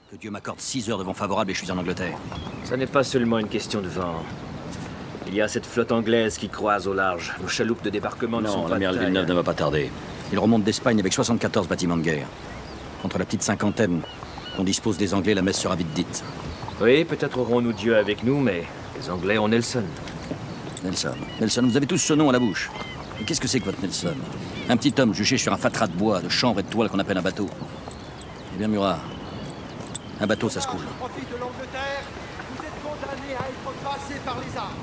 Que Dieu m'accorde 6 heures de vent favorable et je suis en Angleterre. Ça n'est pas seulement une question de vent. Il y a cette flotte anglaise qui croise au large. Nos chaloupes de débarquement ne sont Non, pas l'amiral Villeneuve ne va pas tarder. Il remonte d'Espagne avec 74 bâtiments de guerre. Contre la petite cinquantaine qu'on dispose des Anglais, la messe sera vite dite. Oui, peut-être aurons-nous Dieu avec nous, mais les Anglais ont Nelson. Nelson. Nelson, vous avez tous ce nom à la bouche. Mais qu'est-ce que c'est que votre Nelson? Un petit homme juché sur un fatras de bois, de chanvre et de toile qu'on appelle un bateau. Eh bien, Murat, un bateau, ça se coule. Profite de l'Angleterre, vous êtes condamnés à être passés par les armes.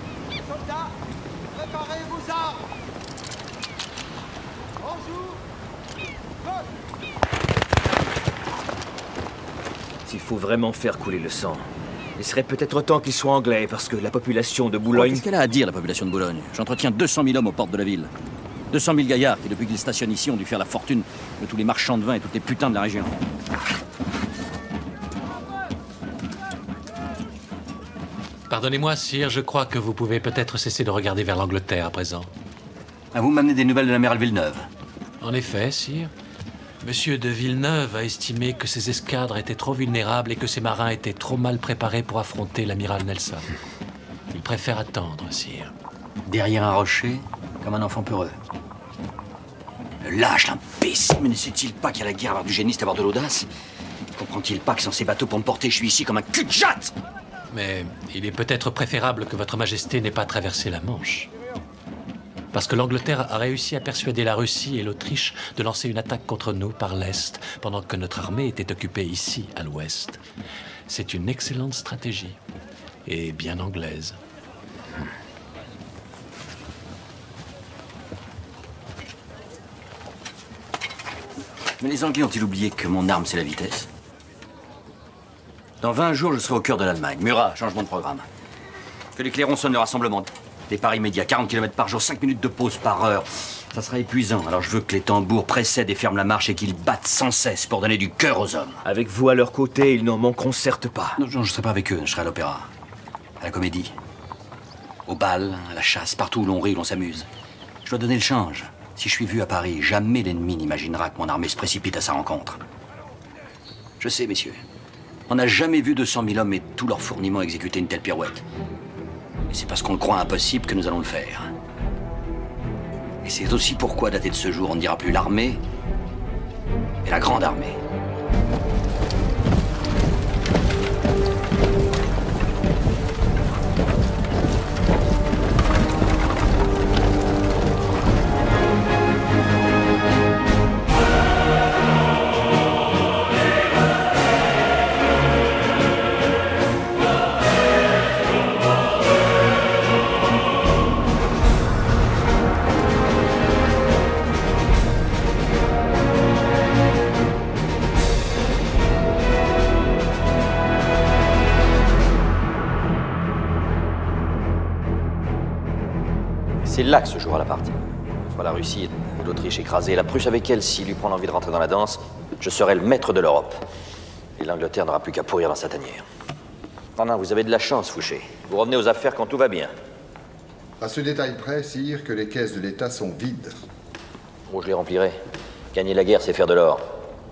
Soldats, préparez vos armes. Bonjour. S'il faut vraiment faire couler le sang, il serait peut-être temps qu'ils soient anglais, parce que la population de Boulogne... Qu'est-ce qu'elle a à dire, la population de Boulogne? J'entretiens 200 000 hommes aux portes de la ville. 200 000 gaillards qui, depuis qu'ils stationnent ici, ont dû faire la fortune de tous les marchands de vin et toutes les putains de la région. Pardonnez-moi, sire, je crois que vous pouvez peut-être cesser de regarder vers l'Angleterre à présent. Ah, vous m'amenez des nouvelles de l'amiral Villeneuve? En effet, sire. Monsieur de Villeneuve a estimé que ses escadres étaient trop vulnérables et que ses marins étaient trop mal préparés pour affronter l'amiral Nelson. Il préfère attendre, sire. Derrière un rocher, comme un enfant peureux. Le lâche, l'imbécile. Mais ne sait-il pas qu'il y a la guerre, avoir du génie, c'est avoir de l'audace? Comprend-il pas que sans ces bateaux pour me porter, je suis ici comme un cul de jatte? Mais il est peut-être préférable que votre majesté n'ait pas traversé la Manche. Parce que l'Angleterre a réussi à persuader la Russie et l'Autriche de lancer une attaque contre nous par l'Est, pendant que notre armée était occupée ici, à l'Ouest. C'est une excellente stratégie, et bien anglaise. Mais les Anglais ont-ils oublié que mon arme, c'est la vitesse? Dans 20 jours, je serai au cœur de l'Allemagne. Murat, changement de programme. Que les clairons sonnent le rassemblement. Départ immédiat, 40 km par jour, 5 minutes de pause par heure. Ça sera épuisant, alors je veux que les tambours précèdent et ferment la marche et qu'ils battent sans cesse pour donner du cœur aux hommes. Avec vous à leur côté, ils n'en manqueront certes pas. Non, je ne serai pas avec eux, je serai à l'opéra, à la comédie, au bal, à la chasse, partout où l'on rit, où l'on s'amuse. Je dois donner le change. Si je suis vu à Paris, jamais l'ennemi n'imaginera que mon armée se précipite à sa rencontre. Je sais, messieurs, on n'a jamais vu 200 000 hommes et tous leurs fourniments exécuter une telle pirouette. Et c'est parce qu'on le croit impossible que nous allons le faire. Et c'est aussi pourquoi, daté de ce jour, on ne dira plus l'armée, mais la grande armée. C'est là que se jouera la partie. Soit la Russie et l'Autriche écrasée, la Prusse avec elle, s'il lui prend l'envie de rentrer dans la danse, je serai le maître de l'Europe. Et l'Angleterre n'aura plus qu'à pourrir dans sa tanière. Non, vous avez de la chance, Fouché. Vous revenez aux affaires quand tout va bien. À ce détail près, sire, que les caisses de l'État sont vides. Oh, je les remplirai. Gagner la guerre, c'est faire de l'or.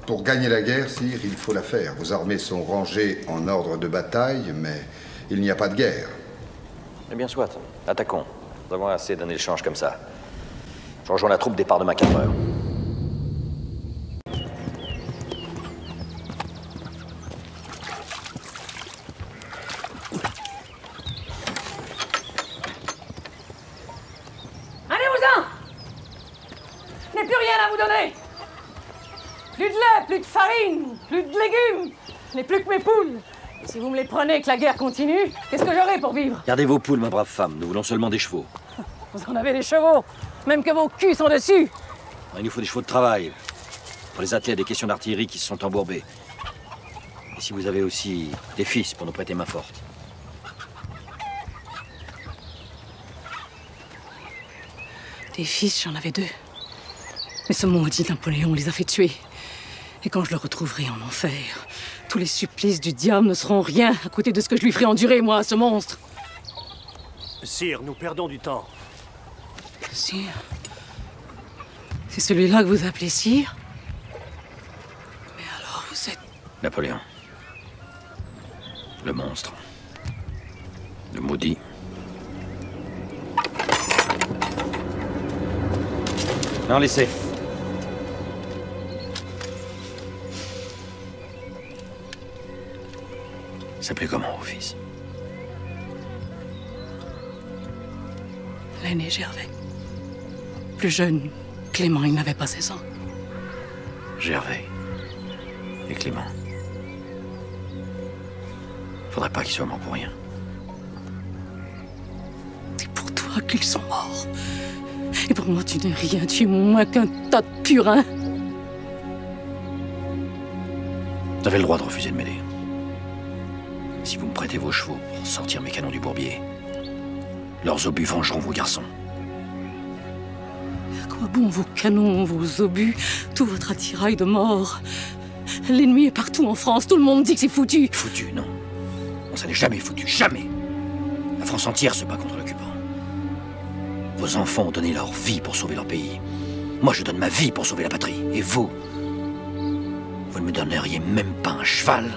Pour gagner la guerre, sire, il faut la faire. Vos armées sont rangées en ordre de bataille, mais il n'y a pas de guerre. Eh bien, soit. Attaquons. Nous avons assez donné le change comme ça. Je rejoins la troupe, départ demain 4 heures. Allez-vous-en! Je n'ai plus rien à vous donner! Plus de lait, plus de farine, plus de légumes! Je n'ai plus que mes poules! Et si vous me les prenez et que la guerre continue, qu'est-ce que j'aurai pour vivre? Gardez vos poules, ma brave femme. Nous voulons seulement des chevaux. Vous en avez des chevaux, même que vos culs sont dessus! Il nous faut des chevaux de travail. Pour les atteler à des questions d'artillerie qui se sont embourbées. Et si vous avez aussi des fils pour nous prêter main forte. Des fils, j'en avais 2. Mais ce maudit Napoléon les a fait tuer. Et quand je le retrouverai en enfer, tous les supplices du diable ne seront rien à côté de ce que je lui ferai endurer, moi, à ce monstre. Sire, nous perdons du temps. Sire? C'est celui-là que vous appelez sire? Mais alors, vous êtes... Napoléon. Le monstre. Le maudit. Non, laissez. Il s'appelait comment, vos fils? L'aîné Gervais. Plus jeune, Clément, il n'avait pas 16 ans. Gervais. Et Clément. Faudrait pas qu'ils soient morts pour rien. C'est pour toi qu'ils sont morts. Et pour moi, tu n'es rien. Tu es moins qu'un tas de purins. Vous avez le droit de refuser de m'aider. Si vous me prêtez vos chevaux pour sortir mes canons du bourbier, leurs obus vengeront vos garçons. À quoi bon vos canons, vos obus, tout votre attirail de mort? L'ennemi est partout en France. Tout le monde dit que c'est foutu. Foutu, non. Non, ça n'est jamais foutu. Jamais. La France entière se bat contre l'occupant. Vos enfants ont donné leur vie pour sauver leur pays. Moi, je donne ma vie pour sauver la patrie. Et vous, vous ne me donneriez même pas un cheval.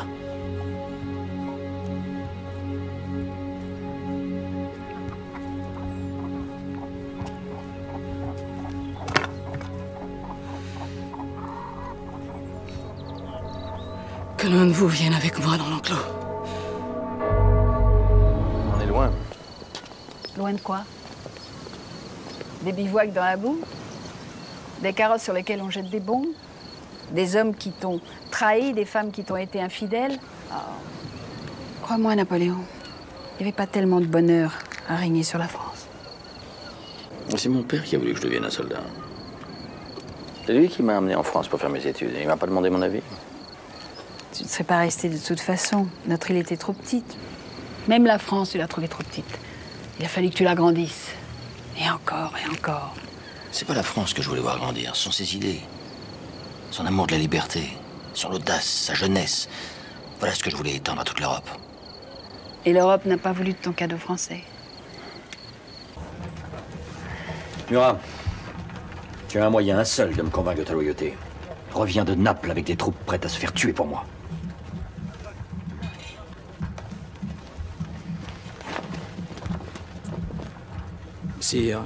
Que l'un de vous vienne avec moi dans l'enclos. On est loin. Loin de quoi? Des bivouacs dans la boue? Des carrosses sur lesquelles on jette des bombes? Des hommes qui t'ont trahi, des femmes qui t'ont été infidèles? Oh. Crois-moi, Napoléon, il n'y avait pas tellement de bonheur à régner sur la France. C'est mon père qui a voulu que je devienne un soldat. C'est lui qui m'a amené en France pour faire mes études. Il m'a pas demandé mon avis. Tu ne serais pas resté de toute façon. Notre île était trop petite. Même la France, tu l'as trouvée trop petite. Il a fallu que tu l'agrandisses. Et encore, et encore. C'est pas la France que je voulais voir grandir, ce sont ses idées. Son amour de la liberté, son audace, sa jeunesse. Voilà ce que je voulais étendre à toute l'Europe. Et l'Europe n'a pas voulu de ton cadeau français. Murat, tu as un moyen, un seul, de me convaincre de ta loyauté. Reviens de Naples avec des troupes prêtes à se faire tuer pour moi. Sire,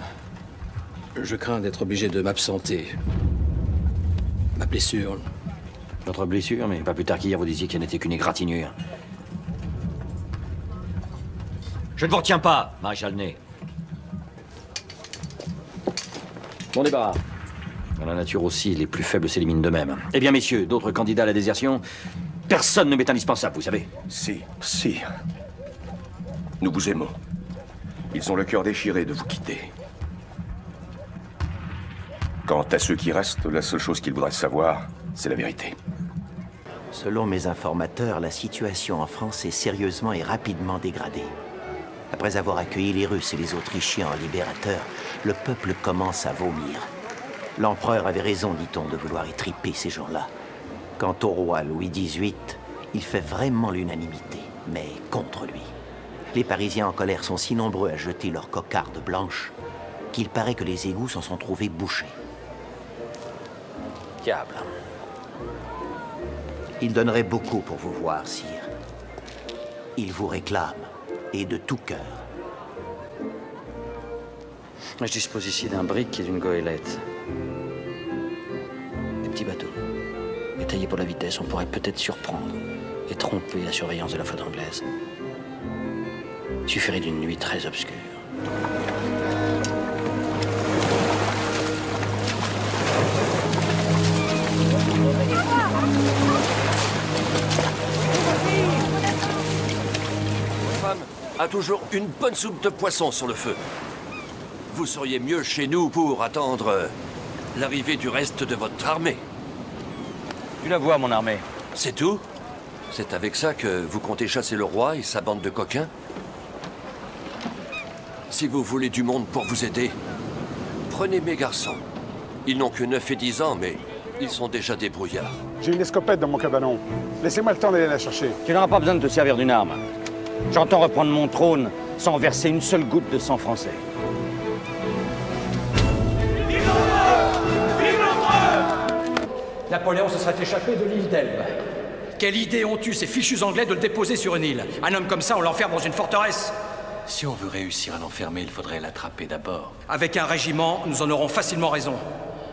je crains d'être obligé de m'absenter. Ma blessure. Votre blessure, mais pas plus tard qu'hier, vous disiez qu'elle n'était qu'une égratignure. Je ne vous retiens pas, maréchal Ney. Bon débarras. Dans la nature aussi, les plus faibles s'éliminent d'eux-mêmes. Eh bien, messieurs, d'autres candidats à la désertion, personne ne m'est indispensable, vous savez. Si. Nous vous aimons. Ils ont le cœur déchiré de vous quitter. Quant à ceux qui restent, la seule chose qu'ils voudraient savoir, c'est la vérité. Selon mes informateurs, la situation en France est sérieusement et rapidement dégradée. Après avoir accueilli les Russes et les Autrichiens en libérateurs, le peuple commence à vomir. L'empereur avait raison, dit-on, de vouloir étriper ces gens-là. Quant au roi Louis XVIII, il fait vraiment l'unanimité, mais contre lui. Les Parisiens en colère sont si nombreux à jeter leurs cocardes blanches qu'il paraît que les égouts s'en sont trouvés bouchés. Diable. Il donnerait beaucoup pour vous voir, sire. Il vous réclame, et de tout cœur. Je dispose ici d'un brick et d'une goélette. Des petits bateaux. Détaillés pour la vitesse, on pourrait peut-être surprendre et tromper la surveillance de la flotte anglaise. Il suffirait d'une nuit très obscure. Votre femme a toujours une bonne soupe de poisson sur le feu. Vous seriez mieux chez nous pour attendre l'arrivée du reste de votre armée. Tu la vois, mon armée. C'est tout? C'est avec ça que vous comptez chasser le roi et sa bande de coquins? Si vous voulez du monde pour vous aider, prenez mes garçons. Ils n'ont que 9 et 10 ans, mais ils sont déjà débrouillards. J'ai une escopette dans mon cabanon. Laissez-moi le temps d'aller la chercher. Tu n'auras pas besoin de te servir d'une arme. J'entends reprendre mon trône sans verser une seule goutte de sang français. Napoléon se serait échappé de l'île d'Elbe. Quelle idée ont eu ces fichus Anglais de le déposer sur une île? Un homme comme ça, on l'enferme dans une forteresse. Si on veut réussir à l'enfermer, il faudrait l'attraper d'abord. Avec un régiment, nous en aurons facilement raison.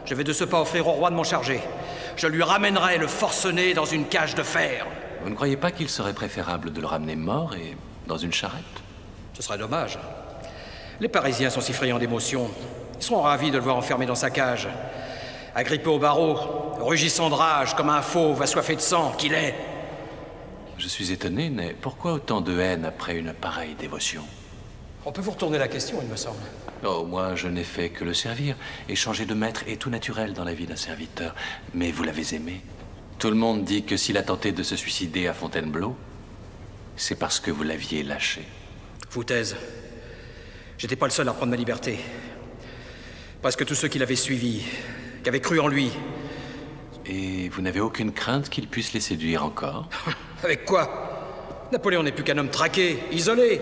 Je vais de ce pas offrir au roi de m'en charger. Je lui ramènerai le forcené dans une cage de fer. Vous ne croyez pas qu'il serait préférable de le ramener mort et dans une charrette? Ce serait dommage. Les Parisiens sont si friands d'émotion. Ils seront ravis de le voir enfermé dans sa cage. Agrippé au barreau, rugissant de rage comme un fauve assoiffé de sang qu'il est. Je suis étonné, mais pourquoi autant de haine après une pareille dévotion? On peut vous retourner la question, il me semble. Oh, moi, je n'ai fait que le servir. Et changer de maître est tout naturel dans la vie d'un serviteur. Mais vous l'avez aimé. Tout le monde dit que s'il a tenté de se suicider à Fontainebleau, c'est parce que vous l'aviez lâché. Foutaise. J'étais pas le seul à prendre ma liberté. Presque tous ceux qui l'avaient suivi, qui avaient cru en lui. Et vous n'avez aucune crainte qu'il puisse les séduire encore? Avec quoi? Napoléon n'est plus qu'un homme traqué, isolé.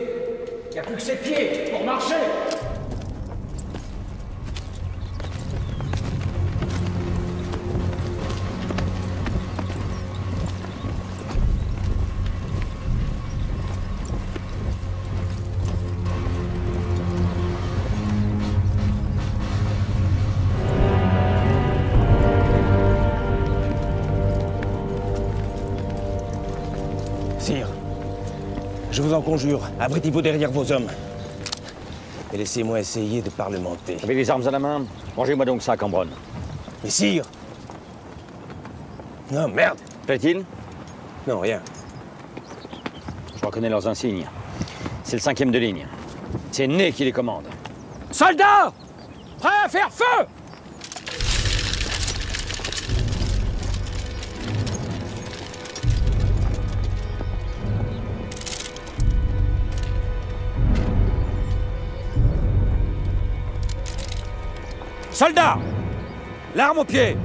Il n'y a plus que ses pieds pour marcher. Sire, je vous en conjure, abritez-vous derrière vos hommes. Et laissez-moi essayer de parlementer. Avec les armes à la main, rangez-moi donc ça, Cambronne. Mais sire! Non, merde! Plaît-il? Non, rien. Je reconnais leurs insignes. C'est le 5e de ligne. C'est Ney qui les commande. Soldats! Prêts à faire feu! Soldats! L'arme au pied!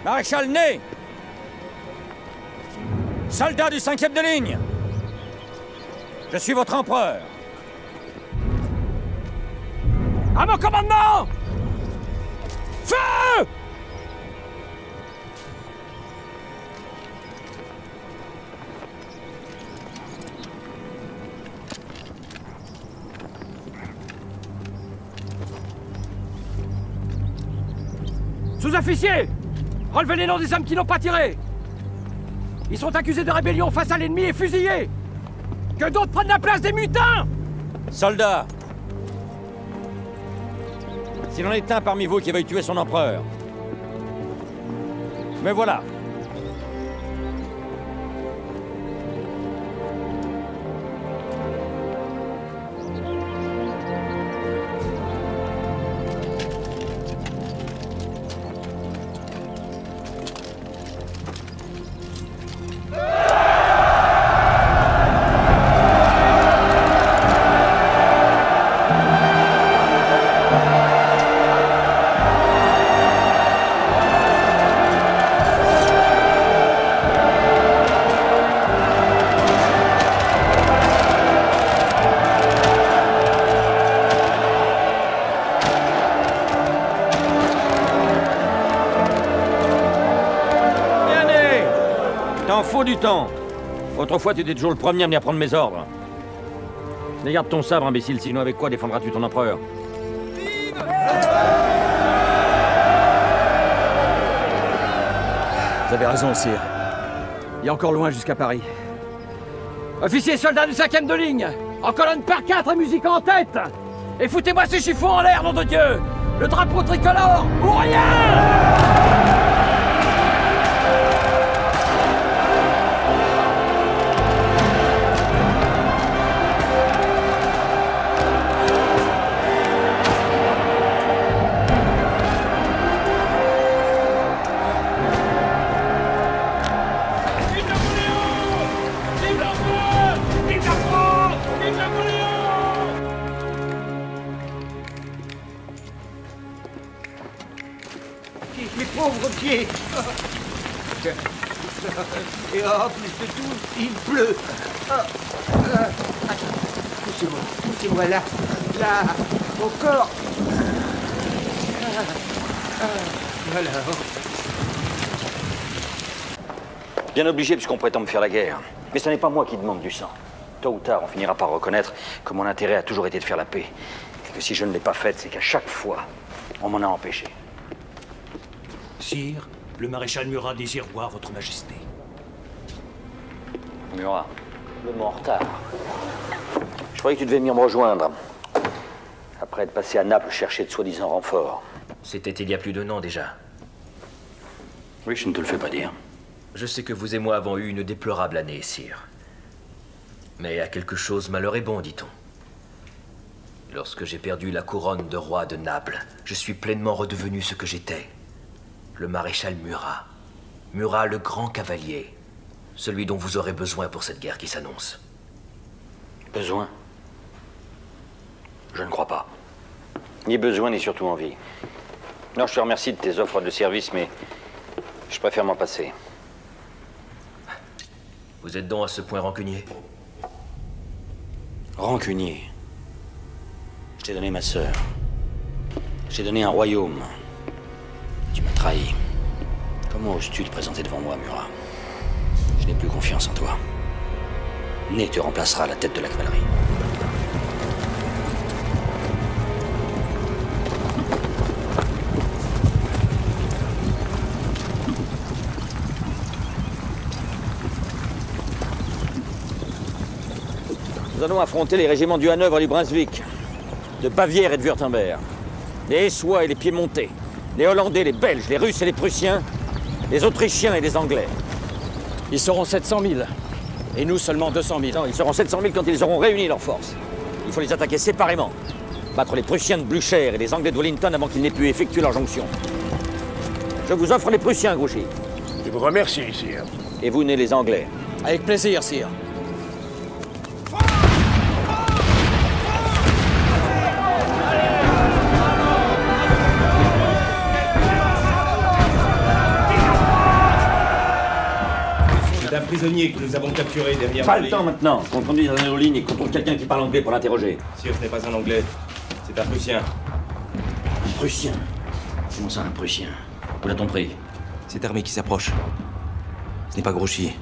Maréchal Ney! Soldats du 5e de ligne! Je suis votre empereur! À mon commandement! Feu! Sous-officiers! Relevez les noms des hommes qui n'ont pas tiré! Ils sont accusés de rébellion face à l'ennemi et fusillés! Que d'autres prennent la place des mutins! Soldats! S'il en est un parmi vous qui veuille tuer son empereur. Mais voilà. Faut du temps. Autrefois, tu étais toujours le premier à venir prendre mes ordres. Mais garde ton sabre, imbécile, sinon avec quoi défendras-tu ton empereur? Vous avez raison, sire. Il y a encore loin jusqu'à Paris. Officiers soldats du 5e de ligne, en colonne par 4 et musique en tête. Et foutez-moi ces chiffons en l'air, nom de Dieu! Le drapeau tricolore ou rien! Mes pauvres pieds. Et en plus de tout, il pleut. Poussez-moi là, au corps. Voilà. Bien obligé puisqu'on prétend me faire la guerre. Mais ce n'est pas moi qui demande du sang. Tôt ou tard, on finira par reconnaître que mon intérêt a toujours été de faire la paix. Et que si je ne l'ai pas faite, c'est qu'à chaque fois, on m'en a empêché. Sire, le maréchal Murat désire voir votre majesté. Murat, le mot en retard. Je croyais que tu devais venir me rejoindre. Après être passé à Naples chercher de soi-disant renforts. C'était il y a plus d'1 an déjà. Oui, je ne te le fais pas dire. Je sais que vous et moi avons eu une déplorable année, sire. Mais à quelque chose, malheur est bon, dit-on. Lorsque j'ai perdu la couronne de roi de Naples, je suis pleinement redevenu ce que j'étais. Le maréchal Murat. Murat, le grand cavalier. Celui dont vous aurez besoin pour cette guerre qui s'annonce. Besoin? Je ne crois pas. Ni besoin, ni surtout envie. Non, je te remercie de tes offres de service, mais je préfère m'en passer. Vous êtes donc à ce point rancunier? Rancunier? Je t'ai donné ma sœur. Je t'ai donné un royaume. Tu m'as trahi. Comment oses-tu te présenter devant moi, Murat? Je n'ai plus confiance en toi. Né te remplacera à la tête de la cavalerie. Nous allons affronter les régiments du Hanovre et du Brunswick, de Bavière et de Wurtemberg, les Hessois et les Piémontais, les Hollandais, les Belges, les Russes et les Prussiens, les Autrichiens et les Anglais. Ils seront 700 000. Et nous seulement 200 000. Non, ils seront 700 000 quand ils auront réuni leurs forces. Il faut les attaquer séparément. Battre les Prussiens de Blücher et les Anglais de Wellington avant qu'ils n'aient pu effectuer leur jonction. Je vous offre les Prussiens, Grouchy. Je vous remercie, sire. Et vous, les Anglais. Avec plaisir, sire. C'est un prisonnier que nous avons capturé derrière. Pas le temps maintenant. Qu'on conduise dans nos lignes et qu'on trouve quelqu'un qui parle anglais pour l'interroger. Sire, ce n'est pas un anglais. C'est un Prussien. Un Prussien? Comment ça, un Prussien? Où l'a-t-on pris? Cette armée qui s'approche. Ce n'est pas Grouchy.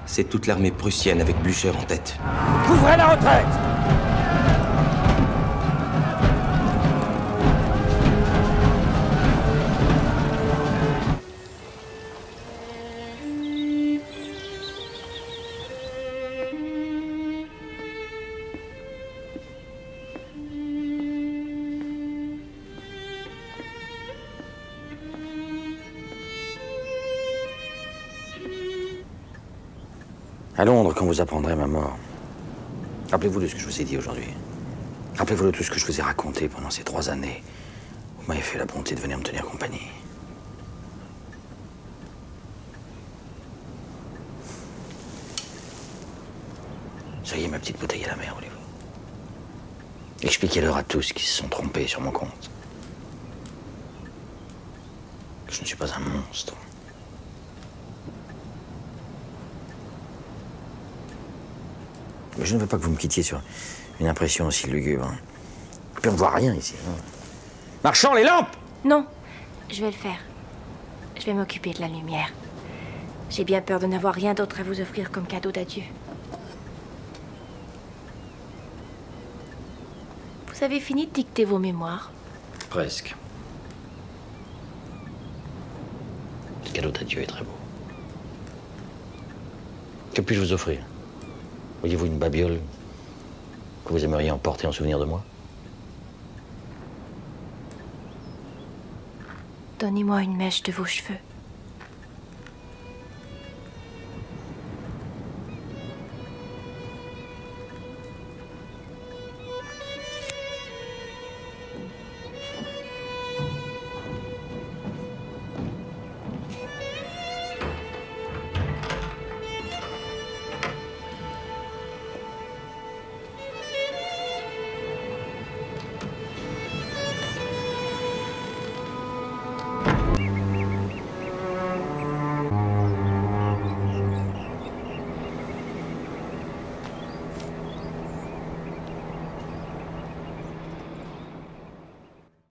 C'est toute l'armée prussienne avec Blücher en tête. Couvrez la retraite! À Londres, quand vous apprendrez ma mort, rappelez-vous de ce que je vous ai dit aujourd'hui. Rappelez-vous de tout ce que je vous ai raconté pendant ces 3 années. Vous m'avez fait la bonté de venir me tenir compagnie. Soyez ma petite bouteille à la mer, voulez-vous. Expliquez-leur à tous qui se sont trompés sur mon compte. Que je ne suis pas un monstre. Mais je ne veux pas que vous me quittiez sur une impression aussi lugubre. Et puis on ne voit rien ici. Marchand, les lampes! Non, je vais le faire. Je vais m'occuper de la lumière. J'ai bien peur de n'avoir rien d'autre à vous offrir comme cadeau d'adieu. Vous avez fini de dicter vos mémoires? Presque. Le cadeau d'adieu est très beau. Que puis-je vous offrir? Voyez-vous une babiole que vous aimeriez emporter en souvenir de moi? Donnez-moi une mèche de vos cheveux.